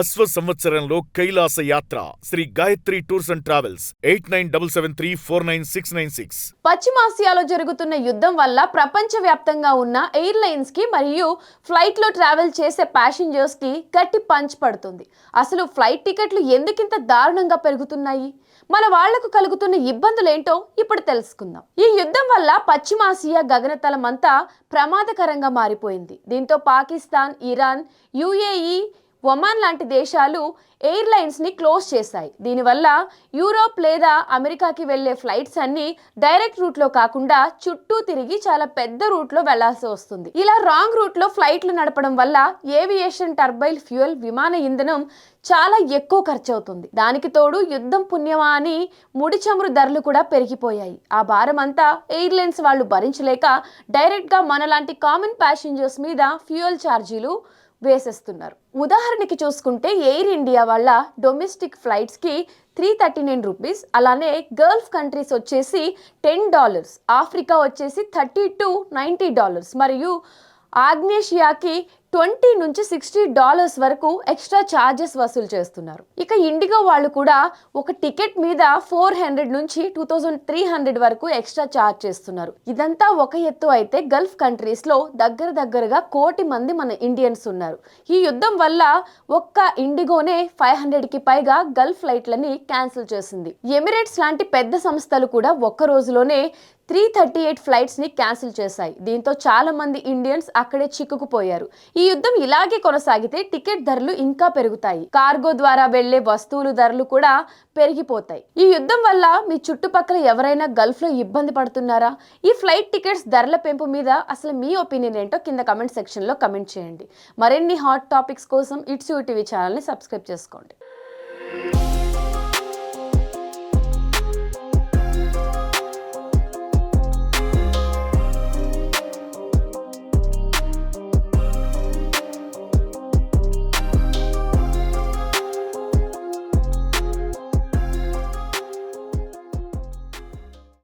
అశ్వ సంవత్సరంలో కైలాస యాత్ర Shri Gayatri tours and travels 8977349696. పశ్చిమాసియాలో జరుగుతున్న యుద్ధం వల్ల ప్రపంచవ్యాప్తంగా ఉన్న ఎయిర్లైన్స్ కి మరియు ఫ్లైట్ లో ట్రావెల్ చేసే ప్యాసింజర్స్ కి గట్టి పంచ్ పడుతుంది. అసలు ఫ్లైట్ టికెట్లు ఎందుకింత దారుణంగా పెరుగుతున్నాయి? మన వాళ్లకు కలుగుతున్న ఇబ్బందులేంటో ఇప్పుడు తెలుసుకుందాం. ఈ యుద్ధం వల్ల పశ్చిమాసియా గగనతలమంతా ప్రమాదకరంగా మారిపోయింది. దీంతో పాకిస్తాన్, ఇరాన్, యుఏఈ, ఒమాన్ లాంటి దేశాలు ఎయిర్లైన్స్ ని క్లోజ్ చేశాయి. దీనివల్ల యూరోప్ లేదా అమెరికాకి వెళ్లే ఫ్లైట్స్ అన్ని డైరెక్ట్ రూట్ లో కాకుండా చుట్టూ తిరిగి చాలా పెద్ద రూట్ లో వెళ్లాల్సి వస్తుంది. ఇలా రాంగ్ రూట్ లో ఫ్లైట్లు నడపడం వల్ల ఏవియేషన్ టర్బైన్ ఫ్యూయల్, విమాన ఇంధనం చాలా ఎక్కువ ఖర్చు అవుతుంది. దానికి తోడు యుద్ధం పుణ్యమా అని ముడి చమురు ధరలు కూడా పెరిగిపోయాయి. ఆ భారం అంతా ఎయిర్లైన్స్ వాళ్ళు భరించలేక డైరెక్ట్ గా మనలాంటి కామన్ ప్యాసింజర్స్ మీద ఫ్యూయల్ ఛార్జీలు వేసేస్తున్నారు. ఉదాహరణకి చూసుకుంటే ఎయిర్ ఇండియా వాళ్ళ డొమెస్టిక్ ఫ్లైట్స్ కి 339 రూపీస్, అలానే గల్ఫ్ కంట్రీస్ వచ్చేసి $10, ఆఫ్రికా వచ్చేసి $30 to $90 మరియు ఆగ్నేషియాకి $20 నుంచి $60 వరకు ఎక్స్ట్రా ఛార్జెస్ వసూలు చేస్తున్నారు. ఇక ఇండిగో వాళ్ళు కూడా ఒక టికెట్ మీద 400 నుంచి 2300 వరకు ఎక్స్ట్రా ఛార్జ్ చేస్తున్నారు. ఇదంతా ఒక ఎత్తు అయితే గల్ఫ్ కంట్రీస్ లో దగ్గరగా 1 కోటి మంది మన ఇండియన్స్ ఉన్నారు. ఈ యుద్ధం వల్ల ఒక్క ఇండిగోనే 500కి పైగా గల్ఫ్ ఫ్లైట్లని క్యాన్సిల్ చేసింది. ఎమిరేట్స్ లాంటి పెద్ద సంస్థలు కూడా ఒక్క రోజులోనే 338 ఫ్లైట్స్ ని క్యాన్సిల్ చేశాయి. దీంతో చాలా మంది ఇండియన్స్ అక్కడే చిక్కుకుపోయారు. ఈ యుద్ధం ఇలాగే కొనసాగితే టికెట్ ధరలు ఇంకా పెరుగుతాయి. కార్గో ద్వారా వెళ్లే వస్తువుల ధరలు కూడా పెరిగిపోతాయి. ఈ యుద్ధం వల్ల మీ చుట్టుపక్కల ఎవరైనా గల్ఫ్ లో ఇబ్బంది పడుతున్నారా? ఈ ఫ్లైట్ టికెట్స్ ధరల పెంపు మీద అసలు మీ ఒపీనియన్ ఏంటో కింద కమెంట్ సెక్షన్ లో కమెంట్ చేయండి. మరిన్ని హాట్ టాపిక్స్ కోసం ఇట్స్ యూ టీవీ ఛానల్ ని సబ్స్క్రైబ్ చేసుకోండి.